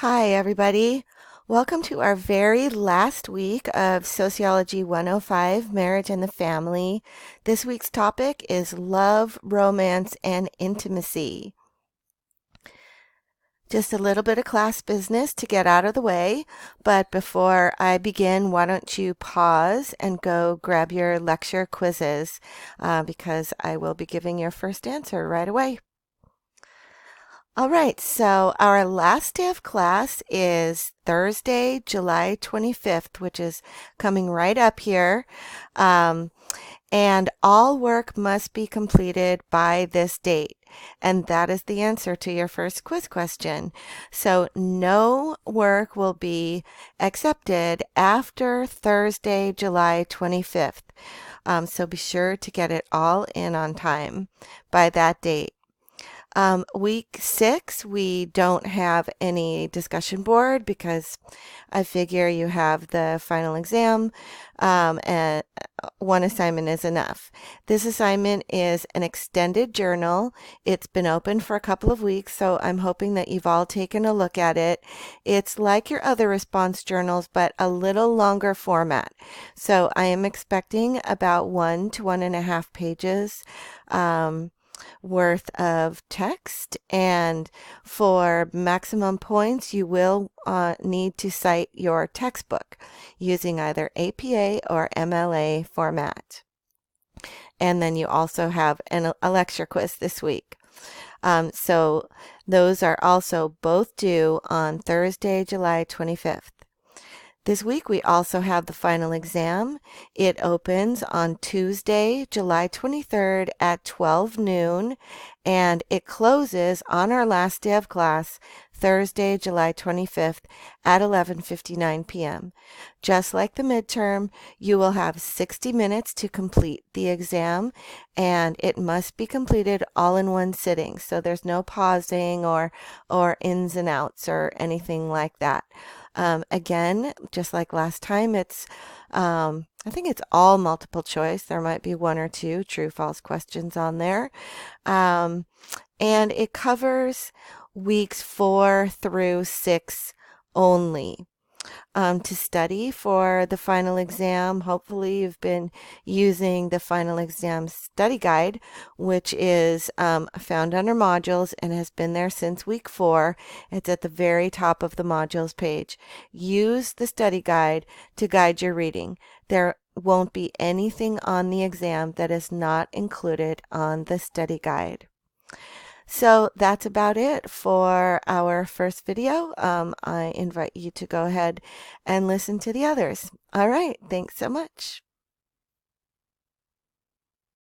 Hi, everybody. Welcome to our very last week of Sociology 105, Marriage and the Family. This week's topic is love, romance, and intimacy. Just a little bit of class business to get out of the way, but before I begin, why don't you pause and go grab your lecture quizzes because I will be giving your first answer right away. All right, so our last day of class is Thursday, July 25th, which is coming right up here. Um, and all work must be completed by this date. And that is the answer to your first quiz question. So no work will be accepted after Thursday, July 25th. So be sure to get it all in on time by that date. Week 6, we don't have any discussion board because I figure you have the final exam, and one assignment is enough. This assignment is an extended journal. It's been open for a couple of weeks, so I'm hoping that you've all taken a look at it. It's like your other response journals, but a little longer format. So I am expecting about 1 to 1.5 pages. Worth of text, and for maximum points you will need to cite your textbook using either APA or MLA format. And then you also have a lecture quiz this week. So those are also both due on Thursday, July 25th. This week we also have the final exam. It opens on Tuesday, July 23rd at 12 noon, and it closes on our last day of class, Thursday, July 25th at 11:59 p.m. Just like the midterm, you will have 60 minutes to complete the exam, and it must be completed all in one sitting. So there's no pausing or ins and outs or anything like that. Again, just like last time, I think it's all multiple choice. There might be one or two true false questions on there. Um, and it covers weeks 4 through 6 only. To study for the final exam, hopefully you've been using the final exam study guide, which is found under modules and has been there since week 4. It's at the very top of the modules page. Use the study guide to guide your reading. There won't be anything on the exam that is not included on the study guide. So that's about it for our first video. I invite you to go ahead and listen to the others. All right, thanks so much.